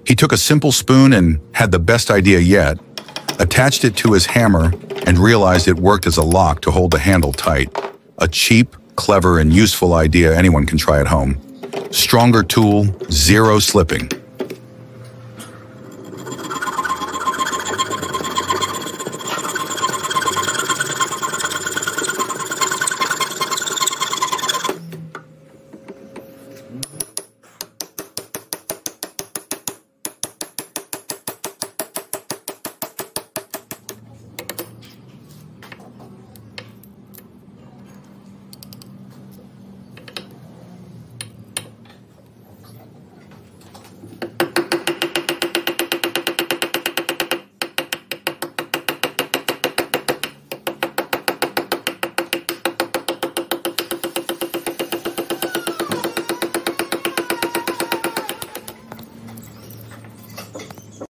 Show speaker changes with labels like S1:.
S1: He took a simple spoon and had the best idea yet, attached it to his hammer, and realized it worked as a lock to hold the handle tight. A cheap, clever, and useful idea anyone can try at home. Stronger tool, zero slipping.